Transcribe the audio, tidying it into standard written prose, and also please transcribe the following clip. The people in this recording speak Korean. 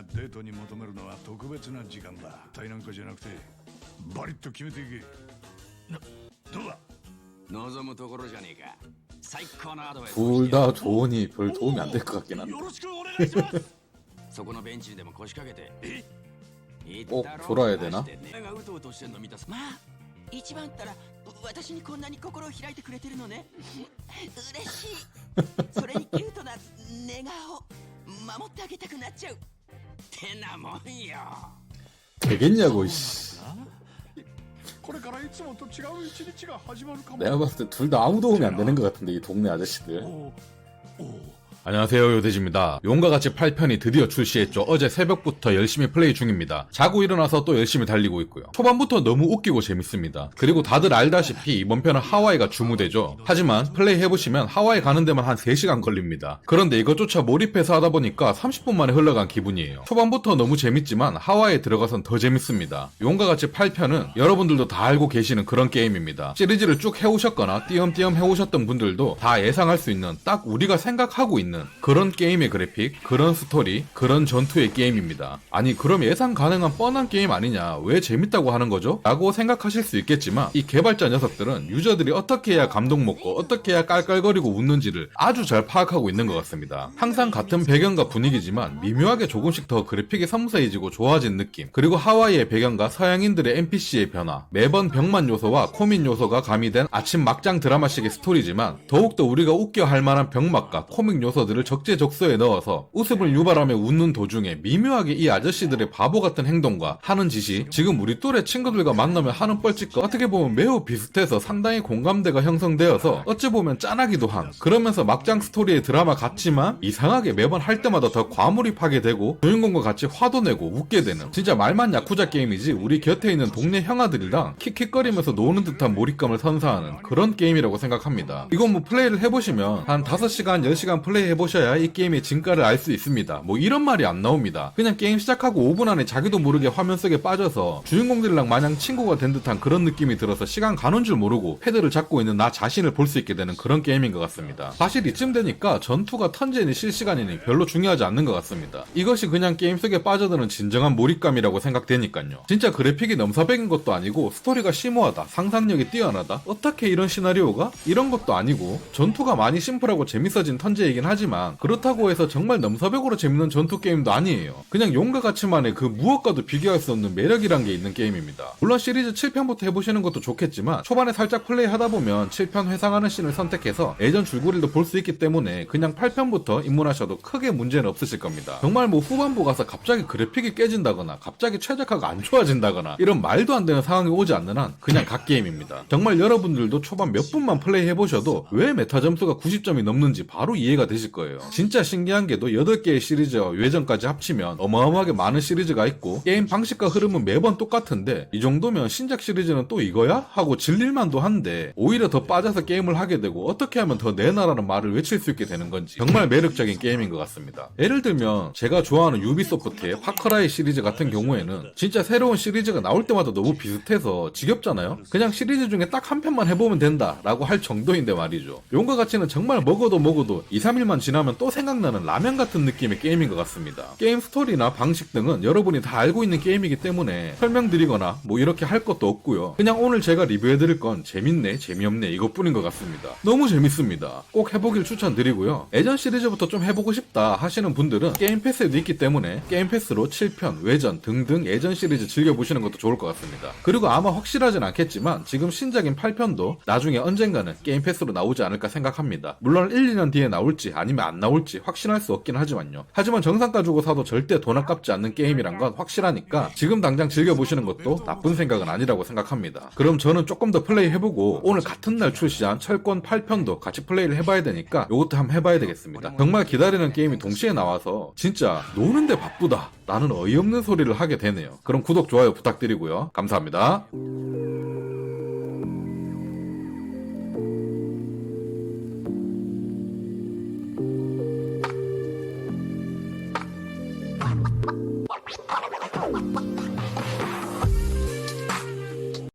がデートに求めるのは特別な時間だ。対なんかじゃなくてバリッと決めていけ。どうだ。望むところじゃねえか。最高のアドバイス。 둘 다 좋으니 별 도움이 안 될 것 같긴 한데. よろしくお願いします。そこのベンチにでも腰掛けて。꼭 졸아야 되나? 目がうとうとしてんの見た。まあ一番ったら私にこんなに心を開いてくれてるのね。嬉しい。それにキュートな寝顔守ってあげたくなっちゃうってなもんよ。 되겠냐고 이씨. これからいつもと違う一日が始まるかも。 내가 봤을 때 둘 다 아무 도움이 안 되는 것 같은데 이 동네 아저씨들. 안녕하세요, 요대지입니다. 용과 같이 8편이 드디어 출시했죠. 어제 새벽부터 열심히 플레이 중입니다. 자고 일어나서 또 열심히 달리고 있고요. 초반부터 너무 웃기고 재밌습니다. 그리고 다들 알다시피 이번 편은 하와이가 주무대죠. 하지만 플레이 해보시면 하와이 가는 데만 한 3시간 걸립니다. 그런데 이것조차 몰입해서 하다 보니까 30분 만에 흘러간 기분이에요. 초반부터 너무 재밌지만 하와이에 들어가선 더 재밌습니다. 용과 같이 8편은 여러분들도 다 알고 계시는 그런 게임입니다. 시리즈를 쭉 해오셨거나 띄엄띄엄 해오셨던 분들도 다 예상할 수 있는 딱 우리가 생각하고 있는 그런 게임의 그래픽, 그런 스토리, 그런 전투의 게임입니다. 아니 그럼 예상 가능한 뻔한 게임 아니냐, 왜 재밌다고 하는 거죠? 라고 생각하실 수 있겠지만 이 개발자 녀석들은 유저들이 어떻게 해야 감동 먹고 어떻게 해야 깔깔거리고 웃는지를 아주 잘 파악하고 있는 것 같습니다. 항상 같은 배경과 분위기지만 미묘하게 조금씩 더 그래픽이 섬세해지고 좋아진 느낌, 그리고 하와이의 배경과 서양인들의 NPC의 변화, 매번 병만 요소와 코믹 요소가 가미된 아침 막장 드라마식의 스토리지만 더욱더 우리가 웃겨 할 만한 병맛과 코믹 요소들을 적재적소에 넣어서 웃음을 유발하며 웃는 도중에 미묘하게 이 아저씨들의 바보 같은 행동과 하는 짓이 지금 우리 또래 친구들과 만나면 하는 뻘짓과 어떻게 보면 매우 비슷해서 상당히 공감대가 형성되어서 어찌 보면 짠하기도 한, 그러면서 막장 스토리의 드라마 같지만 이상하게 매번 할 때마다 더 과몰입하게 되고 주인공과 같이 화도 내고 웃게 되는 진짜 말만 야쿠자 게임이지 우리 곁에 있는 동네 형아들이랑 킥킥거리면서 노는 듯한 몰입감을 선사하는 그런 게임이라고 생각합니다. 이건 뭐 플레이를 해보시면 한 5시간, 10시간 플레이 해보셔야 이 게임의 진가를 알 수 있습니다. 뭐 이런 말이 안 나옵니다. 그냥 게임 시작하고 5분 안에 자기도 모르게 화면 속에 빠져서 주인공들이랑 마냥 친구가 된 듯한 그런 느낌이 들어서 시간 가는 줄 모르고 패드를 잡고 있는 나 자신을 볼 수 있게 되는 그런 게임인 것 같습니다. 사실 이쯤 되니까 전투가 턴제니 실시간이니 별로 중요하지 않는 것 같습니다. 이것이 그냥 게임 속에 빠져드는 진정한 몰입감이라고 생각되니까요. 진짜 그래픽이 넘사벽인 것도 아니고 스토리가 심오하다, 상상력이 뛰어나다, 어떻게 이런 시나리오가? 이런 것도 아니고 전투가 많이 심플하고 재밌어진 턴제이긴 하지만 그렇다고 해서 정말 넘사벽으로 재밌는 전투 게임도 아니에요. 그냥 용과 같이만의 그 무엇과도 비교할 수 없는 매력이란 게 있는 게임입니다. 물론 시리즈 7편부터 해보시는 것도 좋겠지만 초반에 살짝 플레이 하다 보면 7편 회상하는 씬을 선택해서 예전 줄거리도 볼 수 있기 때문에 그냥 8편부터 입문하셔도 크게 문제는 없으실 겁니다. 정말 뭐 후반부 가서 갑자기 그래픽이 깨진다거나 갑자기 최적화가 안 좋아진다거나 이런 말도 안 되는 상황이 오지 않는 한 그냥 갓게임입니다. 정말 여러분들도 초반 몇 분만 플레이 해보셔도 왜 메타 점수가 90점이 넘는지 바로 이해가 되실 거예요. 진짜 신기한 게도 8개의 시리즈와 외전까지 합치면 어마어마하게 많은 시리즈가 있고 게임 방식과 흐름은 매번 똑같은데 이 정도면 신작 시리즈는 또 이거야? 하고 질릴만도 한데 오히려 더 빠져서 게임을 하게 되고 어떻게 하면 더 내놔라는 말을 외칠 수 있게 되는 건지 정말 매력적인 게임인 것 같습니다. 예를 들면 제가 좋아하는 유비소프트의 파크라이 시리즈 같은 경우에는 진짜 새로운 시리즈가 나올 때마다 너무 비슷해서 지겹잖아요? 그냥 시리즈 중에 딱 한 편만 해보면 된다 라고 할 정도인데 말이죠. 용과 같이는 정말 먹어도 2, 3일만 지나면 또 생각나는 라면 같은 느낌의 게임인 것 같습니다. 게임 스토리나 방식 등은 여러분이 다 알고 있는 게임이기 때문에 설명드리거나 뭐 이렇게 할 것도 없고요. 그냥 오늘 제가 리뷰해드릴 건 재밌네, 재미없네 이것뿐인 것 같습니다. 너무 재밌습니다. 꼭 해보길 추천드리고요. 예전 시리즈부터 좀 해보고 싶다 하시는 분들은 게임 패스에도 있기 때문에 게임 패스로 7편, 외전 등등 예전 시리즈 즐겨보시는 것도 좋을 것 같습니다. 그리고 아마 확실하진 않겠지만 지금 신작인 8편도 나중에 언젠가는 게임 패스로 나오지 않을까 생각합니다. 물론 1, 2년 뒤에 나올지 아니면 안 나올지 확신할 수 없긴 하지만요. 하지만 정상가 주고 사도 절대 돈 아깝지 않는 게임이란 건 확실하니까 지금 당장 즐겨보시는 것도 나쁜 생각은 아니라고 생각합니다. 그럼 저는 조금 더 플레이 해보고 오늘 같은 날 출시한 철권 8편도 같이 플레이를 해봐야 되니까 요것도 한번 해봐야 되겠습니다. 정말 기다리는 게임이 동시에 나와서 진짜 노는데 바쁘다 라는 어이없는 소리를 하게 되네요. 그럼 구독, 좋아요 부탁드리고요. 감사합니다.